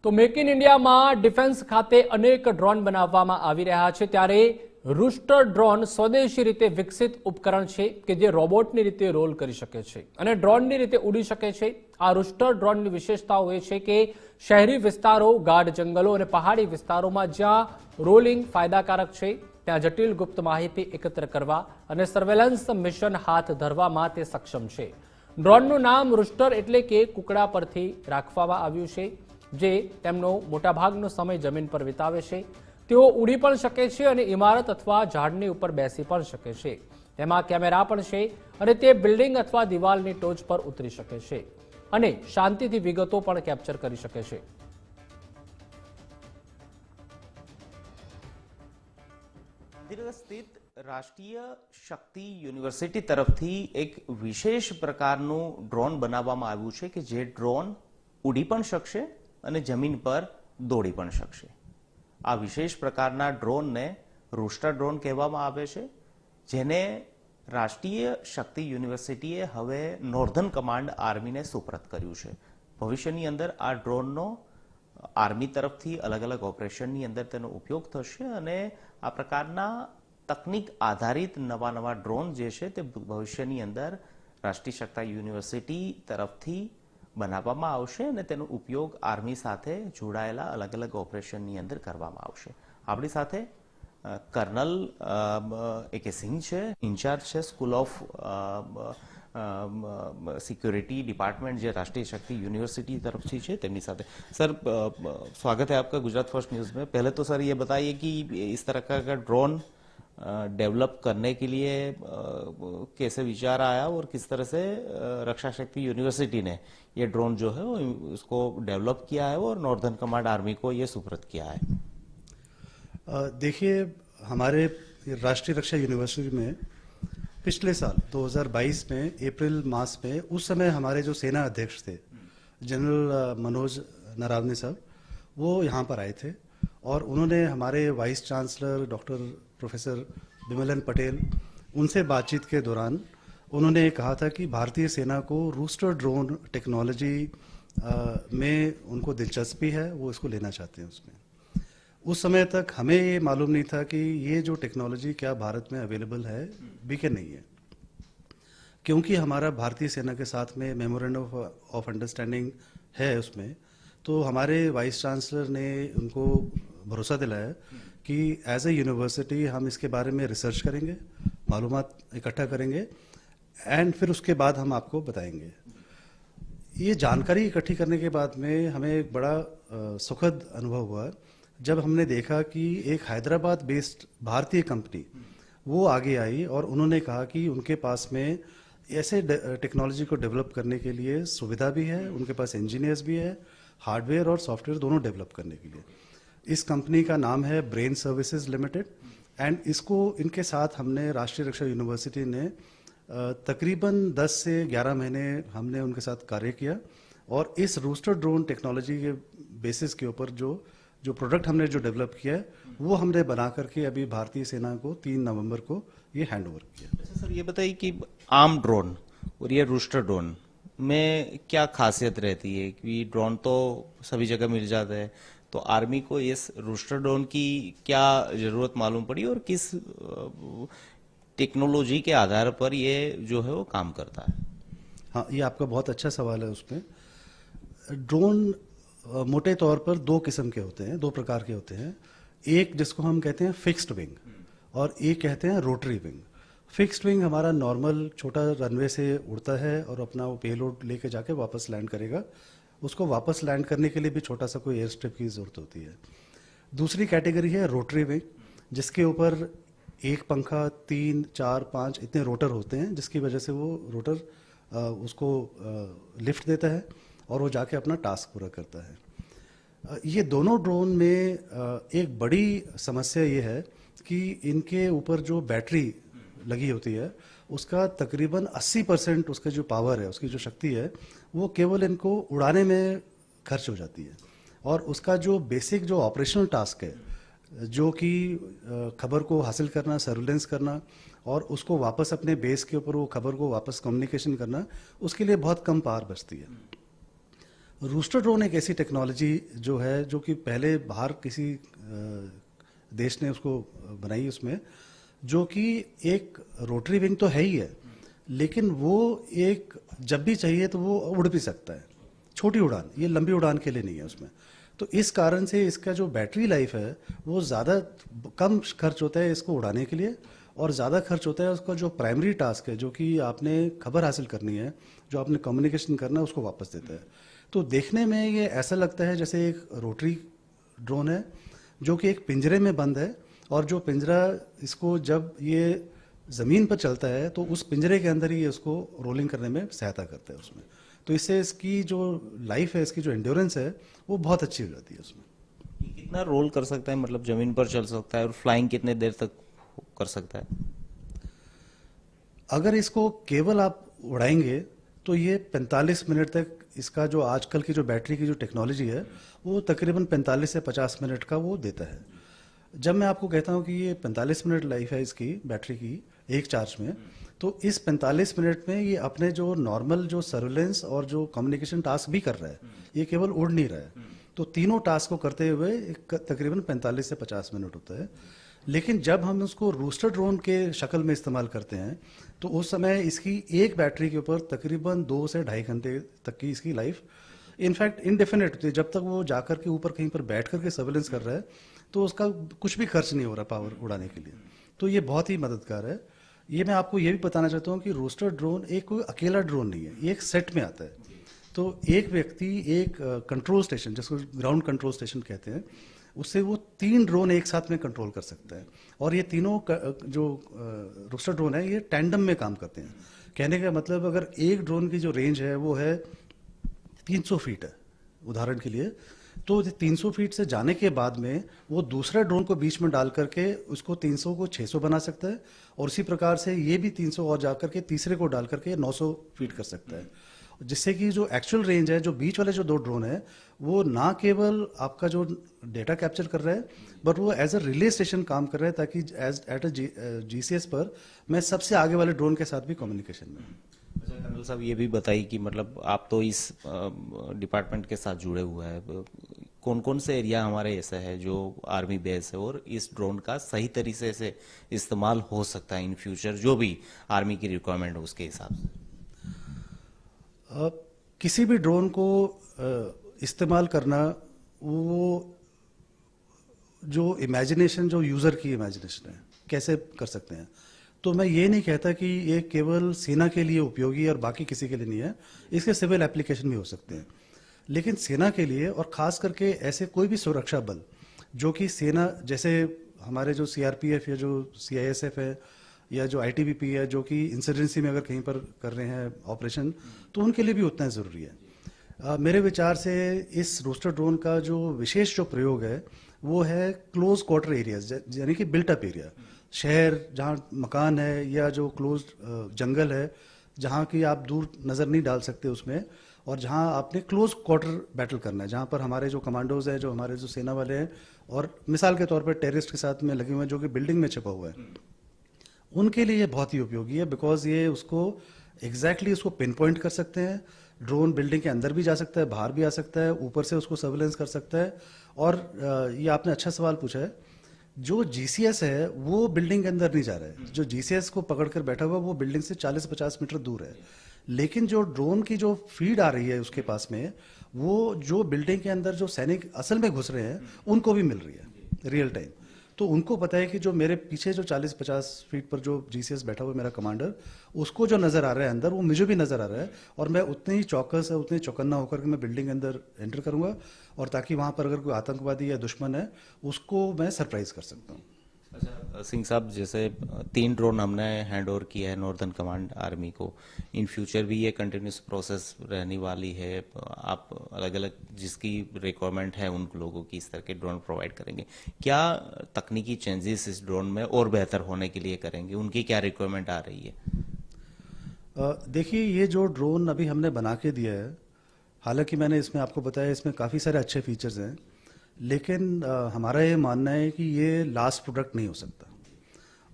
તો make in ઇન્ડિયામાં defence ખાતે અનેક ડ્રોન બનાવવામાં આવી રહ્યા છે, ત્યારે રૂસ્ટર ડ્રોન સ્વદેશી રીતે વિકસિત ઉપકરણ છે કે જે રોબોટની રીતે રોલ કરી શકે છે અને ડ્રોનની રીતે ઉડી શકે છે। આ રૂસ્ટર ડ્રોનની વિશેષતાઓ એ છે કે શહેરી વિસ્તારો, ગાઢ જંગલો અને પહાડી વિસ્તારોમાં જ્યાં રોલિંગ ફાયદાકારક છે ત્યાં જટિલ ગુપ્ત માહિતી એકત્ર કરવા અને સર્વેલન્સ મિશન હાથ ધરવામાં તે સક્ષમ છે। ડ્રોનનું નામ રૂસ્ટર એટલે કે કુકડા પરથી રાખવામાં આવ્યું છે, જે તેમનો મોટાભાગનો સમય જમીન પર વિતાવે છે। તેઓ ઉડી પણ શકે છે અને ઇમારત અથવા ઝાડની ઉપર બેસી પણ શકે છે। તેમાં કેમેરા પણ છે અને તે બિલ્ડિંગ અથવા દિવાલની ટોચ પર ઉતરી શકે છે અને શાંતિથી વિગતો પણ કેપ્ચર કરી શકે છે। સ્થિત રાષ્ટ્રીય શક્તિ યુનિવર્સિટી તરફથી એક વિશેષ પ્રકારનું ડ્રોન બનાવવામાં આવ્યું છે કે જે ડ્રોન ઉડી પણ શકશે અને જમીન પર દોડી પણ શકશે। આ વિશેષ પ્રકારના ડ્રોનને રૂસ્ટર ડ્રોન કહેવામાં આવે છે, જેને રાષ્ટ્રીય શક્તિ યુનિવર્સિટીએ હવે નોર્ધન કમાન્ડ આર્મીને સુપરત કર્યું છે। ભવિષ્યની અંદર આ ડ્રોનનો આર્મી તરફથી અલગ અલગ ઓપરેશનની અંદર તેનો ઉપયોગ થશે અને આ પ્રકારના તકનીક આધારિત નવા ડ્રોન જે છે તે ભવિષ્યની અંદર રાષ્ટ્રીય શક્તિ યુનિવર્સિટી તરફથી બનાવવામાં આવશે અને તેનો ઉપયોગ આર્મી સાથે જોડાયેલા અલગ અલગ ઓપરેશનની અંદર કરવામાં આવશે। આપણી સાથે કર્નલ AK સિંહ છે, ઇન્ચાર્જ છે સ્કૂલ ઓફ सिक्योरिटी डिपार्टमेंट जो राष्ट्रीय शक्ति यूनिवर्सिटी तरफ से है તેમની સાથે। सर, स्वागत है आपका गुजरात फर्स्ट न्यूज़ में। पहले तो सर ये बताइए कि इस तरह का ड्रोन डेवलप करने के लिए कैसे विचार आया और किस तरह से रक्षा शक्ति यूनिवर्सिटी ने ये ड्रोन जो है उसको डेवलप किया है और नॉर्दर्न कमांड आर्मी को ये सुपुर्द किया है। देखिए, हमारे राष्ट्रीय रक्षा यूनिवर्सिटी में पिछले साल 2022 में अप्रैल मास में उस समय हमारे जो सेना अध्यक्ष थे जनरल मनोज नरावने साहब, वो यहाँ पर आए थे और उन्होंने हमारे vice chancellor doctor professor Bimlan Patel उनसे बातचीत के दौरान उन्होंने कहा था कि भारतीय सेना को रूस्टर ड्रोन टेक्नोलॉजी में उनको दिलचस्पी है, वो इसको लेना चाहते हैं। उसमें उस समय तक हमें ये मालूम नहीं था कि ये जो टेक्नोलॉजी क्या भारत में अवेलेबल है भी कि नहीं है, क्योंकि हमारा भारतीय सेना के साथ में मेमोरेंडम ऑफ अंडरस्टैंडिंग है उसमें। तो हमारे वाइस चांसलर ने उनको भरोसा दिलाया कि एज ए यूनिवर्सिटी हम इसके बारे में रिसर्च करेंगे, मालूमात इकट्ठा करेंगे एंड फिर उसके बाद हम आपको बताएंगे। ये जानकारी इकट्ठी करने के बाद में हमें एक बड़ा सुखद अनुभव हुआ जब हमने देखा कि एक हैदराबाद बेस्ड भारतीय कंपनी वो आगे आई और उन्होंने कहा कि उनके पास में ऐसे टेक्नोलॉजी को डेवलप करने के लिए सुविधा भी है, उनके पास इंजीनियर्स भी है, हार्डवेयर और सॉफ्टवेयर दोनों डेवलप करने के लिए। इस कंपनी का नाम है ब्रेन सर्विसेज लिमिटेड एंड इसको इनके साथ हमने राष्ट्रीय रक्षा यूनिवर्सिटी ने तकरीबन 10 से 11 महीने हमने उनके साथ कार्य किया और इस रूस्टर ड्रोन टेक्नोलॉजी के बेसिस के ऊपर जो प्रोडक्ट हमने जो डेवलप किया है वो हमने बना करके अभी भारतीय सेना को 3 नवंबर को ये हैंड ओवर किया। अच्छा सर, ये बताइए कि आर्म ड्रोन और ये रूस्टर ड्रोन में क्या खासियत रहती है? कि ड्रोन तो सभी जगह मिल जाता है, तो आर्मी को इस रूस्टर ड्रोन की क्या जरूरत मालूम पड़ी और किस टेक्नोलॉजी के आधार पर ये जो है वो काम करता है? हाँ, ये आपका बहुत अच्छा सवाल है। उसमें ड्रोन मोटे तौर पर 2 किस्म के होते हैं, 2 प्रकार के होते हैं। एक जिसको हम कहते हैं फिक्स्ड विंग और एक कहते हैं रोटरी विंग। फिक्स्ड विंग हमारा नॉर्मल छोटा रनवे से उड़ता है और अपना वो पेलोड लेके जाके वापस लैंड करेगा। उसको वापस लैंड करने के लिए भी छोटा सा कोई एयर स्ट्रिप की जरूरत होती है। दूसरी कैटेगरी है रोटरी विंग, जिसके ऊपर एक पंखा 3, 4, 5 इतने रोटर होते हैं, जिसकी वजह से वो रोटर उसको लिफ्ट देता है और वो जाके अपना टास्क पूरा करता है। ये दोनों ड्रोन में एक बड़ी समस्या ये है कि इनके ऊपर जो बैटरी लगी होती है उसका तकरीबन 80% उसका जो पावर है, उसकी जो शक्ति है, वो केवल इनको उड़ाने में खर्च हो जाती है और उसका जो बेसिक जो ऑपरेशनल टास्क है, जो कि खबर को हासिल करना, सर्विलेंस करना और उसको वापस अपने बेस के ऊपर वो खबर को वापस कम्युनिकेशन करना, उसके लिए बहुत कम पावर बचती है। रूस्टर ड्रोन एक ऐसी टेक्नोलॉजी जो है जो कि पहले बाहर किसी देश ने उसको बनाई उसमें, जो कि एक रोटरी विंग तो है ही है, लेकिन वो एक जब भी चाहिए तो वो उड़ भी सकता है। छोटी उड़ान, ये लंबी उड़ान के लिए नहीं है उसमें। तो इस कारण से इसका जो बैटरी लाइफ है वो ज़्यादा कम खर्च होता है इसको उड़ाने के लिए, और ज़्यादा खर्च होता है उसका जो प्राइमरी टास्क है, जो कि आपने खबर हासिल करनी है, जो आपने कम्युनिकेशन करना है, उसको वापस देता है। तो देखने में ये ऐसा लगता है जैसे एक रोटरी ड्रोन है जो कि एक पिंजरे में बंद है, और जो पिंजरा इसको जब ये ज़मीन पर चलता है तो उस पिंजरे के अंदर ही ये उसको रोलिंग करने में सहायता करता है उसमें। तो इससे इसकी जो लाइफ है, इसकी जो एंड्योरेंस है, वो बहुत अच्छी हो जाती है उसमें। ये कितना रोल कर सकता है, मतलब जमीन पर चल सकता है, और फ्लाइंग कितने देर तक कर सकता है? अगर इसको केवल आप उड़ाएंगे तो ये 45 मिनट तक, इसका जो आजकल की जो बैटरी की जो टेक्नोलॉजी है वो तकरीबन 45 से 50 मिनट का वो देता है। जब मैं आपको कहता हूँ कि ये 45 मिनट लाइफ है इसकी बैटरी की एक चार्ज में, तो इस 45 मिनट में ये अपने जो नॉर्मल जो सर्वेलेंस और जो कम्युनिकेशन टास्क भी कर रहा है, ये केवल उड़ नहीं रहा है। तो तीनों टास्क को करते हुए तकरीबन 45 से 50 मिनट होता है। लेकिन जब हम उसको रूस्टर ड्रोन के शक्ल में इस्तेमाल करते हैं तो उस समय इसकी एक बैटरी के ऊपर तकरीबन 2 से ढाई घंटे तक की इसकी लाइफ, इनफैक्ट इनडेफिनेट, जब तक वो जाकर के ऊपर कहीं पर बैठ करके सर्वेलेंस कर रहा है तो उसका कुछ भी खर्च नहीं हो रहा पावर उड़ाने के लिए। तो ये बहुत ही मददगार है। ये मैं आपको ये भी बताना चाहता हूँ कि रूस्टर ड्रोन एक कोई अकेला ड्रोन नहीं है, ये एक सेट में आता है। तो एक व्यक्ति एक कंट्रोल स्टेशन, जिसको ग्राउंड कंट्रोल स्टेशन कहते हैं, उससे वो 3 ड्रोन एक साथ में कंट्रोल कर सकता है। और ये तीनों जो रूस्टर ड्रोन है ये टैंडम में काम करते हैं। कहने का मतलब, अगर एक ड्रोन की जो रेंज है वो है 300 फीट है उदाहरण के लिए, तो 300 फीट से जाने के बाद में वो दूसरा ड्रोन को बीच में डाल करके उसको 300 को 600 बना सकता है, और उसी प्रकार से ये भी 300 और जाकर के तीसरे को डाल करके 900 फीट कर सकता है। जिससे कि जो एक्चुअल रेंज है, जो बीच वाले जो 2 ड्रोन है, वो ना केवल आपका जो डेटा कैप्चर कर रहा है, बट वो एज अ रिले स्टेशन काम कर रहा है, ताकि एज एट अ जीसीएस पर मैं सबसे आगे वाले ड्रोन के साथ भी कम्युनिकेशन में हूँ। अच्छा कर्नल साहब, ये भी बताइए कि मतलब आप तो इस डिपार्टमेंट के साथ जुड़े हुए हैं, कौन कौन से एरिया हमारे ऐसा है जो आर्मी बेस है और इस ड्रोन का सही तरीके से इस्तेमाल हो सकता है इन फ्यूचर, जो भी आर्मी की रिक्वायरमेंट हो उसके हिसाब से? किसी भी ड्रोन को इस्तेमाल करना, वो जो इमेजिनेशन, जो यूज़र की इमेजिनेशन है, कैसे कर सकते हैं। तो मैं ये नहीं कहता कि ये केवल सेना के लिए उपयोगी और बाकी किसी के लिए नहीं है, इसके सिविल एप्लीकेशन भी हो सकते हैं। लेकिन सेना के लिए, और ख़ास करके ऐसे कोई भी सुरक्षा बल जो कि सेना, जैसे हमारे जो सीआरपीएफ या जो सीआईएसएफ है या जो आईटीबीपी है, जो कि इंसर्जेंसी में अगर कहीं पर कर रहे हैं ऑपरेशन, तो उनके लिए भी उतना ज़रूरी है। मेरे विचार से इस रोस्टर ड्रोन का जो विशेष जो प्रयोग है वो है क्लोज क्वार्टर एरियाज, यानी कि बिल्ट अप एरिया, शहर जहाँ मकान है या जो क्लोज जंगल है जहाँ की आप दूर नज़र नहीं डाल सकते उसमें, और जहाँ आपने क्लोज क्वार्टर बैटल करना है, जहाँ पर हमारे जो कमांडोज हैं, जो हमारे जो सेना वाले हैं, और मिसाल के तौर पर टेररिस्ट के साथ में लगे हुए हैं जो कि बिल्डिंग में छिपा हुआ है, उनके लिए ये बहुत ही उपयोगी है। बिकॉज ये उसको एग्जैक्टली उसको पिन पॉइंट कर सकते हैं। ड्रोन बिल्डिंग के अंदर भी जा सकता है, बाहर भी आ सकता है, ऊपर से उसको सर्वेलेंस कर सकता है। और ये आपने अच्छा सवाल पूछा है, जो जीसीएस है वो बिल्डिंग के अंदर नहीं जा रहा है। जो जीसीएस को पकड़ कर बैठा हुआ वो बिल्डिंग से 40-50 मीटर दूर है, लेकिन जो ड्रोन की जो फीड आ रही है उसके पास में, वो जो बिल्डिंग के अंदर जो सैनिक असल में घुस रहे हैं उनको भी मिल रही है रियल टाइम। तो उनको पता है कि जो मेरे पीछे जो 40-50 फीट पर जो जीसीएस बैठा हुआ है मेरा कमांडर, उसको जो नज़र आ रहा है अंदर, वो मुझे भी नज़र आ रहा है, और मैं उतने ही चौकस है, उतने चौकन्ना होकर के मैं बिल्डिंग के अंदर एंटर करूंगा, और ताकि वहाँ पर अगर कोई आतंकवादी या दुश्मन है उसको मैं सरप्राइज कर सकता हूँ। अच्छा सिंह साहब, जैसे 3 ड्रोन हमने हैंड ओवर किया है नॉर्दर्न कमांड आर्मी को, इन फ्यूचर भी ये कंटिन्यूस प्रोसेस रहने वाली है? आप अलग अलग जिसकी रिक्वायरमेंट है उन लोगों की इस तरह के ड्रोन प्रोवाइड करेंगे? क्या तकनीकी चेंजेस इस ड्रोन में और बेहतर होने के लिए करेंगे? उनकी क्या रिक्वायरमेंट आ रही है? देखिए, ये जो ड्रोन अभी हमने बना के दिया है, हालांकि मैंने इसमें आपको बताया इसमें काफ़ी सारे अच्छे फीचर्स हैं, लेकिन हमारा ये मानना है कि ये लास्ट प्रोडक्ट नहीं हो सकता।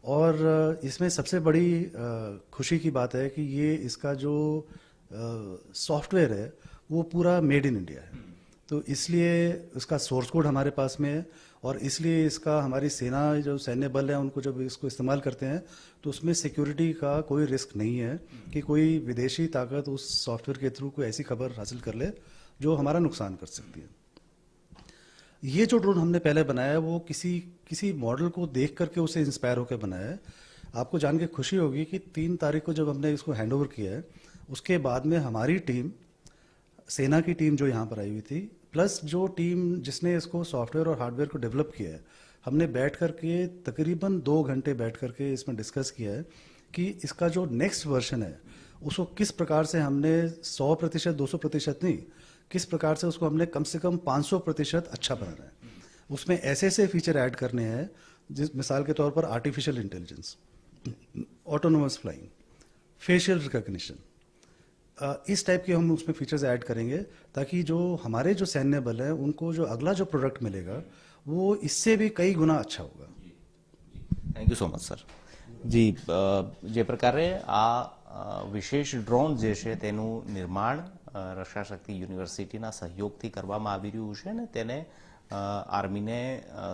और इसमें सबसे बड़ी खुशी की बात है कि ये इसका जो सॉफ्टवेयर है वो पूरा मेड इन इंडिया है। तो इसलिए उसका सोर्स कोड हमारे पास में है, और इसलिए इसका हमारी सेना जो सैन्य बल है उनको जब इसको इस्तेमाल करते हैं तो उसमें सिक्योरिटी का कोई रिस्क नहीं है कि कोई विदेशी ताकत उस सॉफ्टवेयर के थ्रू कोई ऐसी खबर हासिल कर ले जो हमारा नुकसान कर सकती है। ये जो ड्रोन हमने पहले बनाया है वो किसी मॉडल को देख करके उसे इंस्पायर होकर बनाया है। आपको जान के खुशी होगी कि 3 तारीख को जब हमने इसको हैंड ओवर किया है उसके बाद में हमारी टीम, सेना की टीम जो यहाँ पर आई हुई थी, प्लस जो टीम जिसने इसको सॉफ्टवेयर और हार्डवेयर को डेवलप किया है, हमने बैठ करके तकरीबन 2 घंटे बैठ करके इसमें डिस्कस किया है कि इसका जो नेक्स्ट वर्जन है उसको किस प्रकार से हमने 100%, 200% नहीं, किस प्रकार से उसको हमने कम से कम 500% अच्छा बनाना है। उसमें ऐसे ऐसे फीचर ऐड करने हैं, जिस मिसाल के तौर पर artificial intelligence, autonomous flying, facial recognition, इस टाइप के हम उसमें फीचर्स ऐड करेंगे ताकि जो हमारे जो सैन्य बल है उनको जो अगला जो प्रोडक्ट मिलेगा वो इससे भी कई गुना अच्छा होगा। Thank you so much sir. જી, જે પ્રકારે આ વિશેષ ડ્રોન જે છે તેનું નિર્માણ રક્ષા શક્તિ યુનિવર્સિટીના સહયોગથી કરવામાં આવી રહ્યું છે ને તેને આર્મીને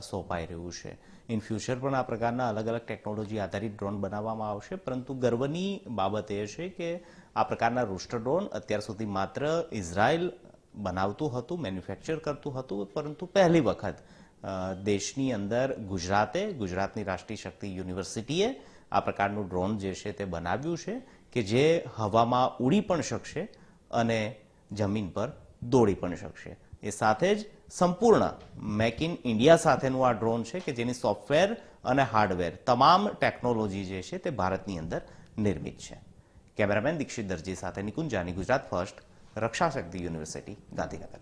સોંપાઈ રહ્યું છે। ઇન ફ્યુચર પણ આ પ્રકારના અલગ અલગ ટેકનોલોજી આધારિત ડ્રોન બનાવવામાં આવશે, પરંતુ ગર્વની બાબત એ છે કે આ પ્રકારના રૂસ્ટર ડ્રોન અત્યાર સુધી માત્ર ઇઝરાયલ બનાવતું હતું, મેન્યુફેક્ચર કરતું હતું, પરંતુ પહેલી વખત દેશની અંદર ગુજરાતની રાષ્ટ્રીય શક્તિ યુનિવર્સિટીએ આ પ્રકારનું ડ્રોન જે છે તે બનાવ્યું છે કે જે હવામાં ઉડી પણ શકશે અને જમીન પર દોડી પણ શકશે। એ સાથે જ સંપૂર્ણ મેક ઇન ઇન્ડિયા સાથેનું આ ડ્રોન છે કે જેની સોફ્ટવેર અને હાર્ડવેર તમામ ટેકનોલોજી જે છે તે ભારતની અંદર નિર્મિત છે। કેમેરામેન દીક્ષિત દરજી સાથે નિકુંજ જાની, ગુજરાત ફર્સ્ટ, રક્ષા શક્તિ યુનિવર્સિટી, ગાંધીનગર।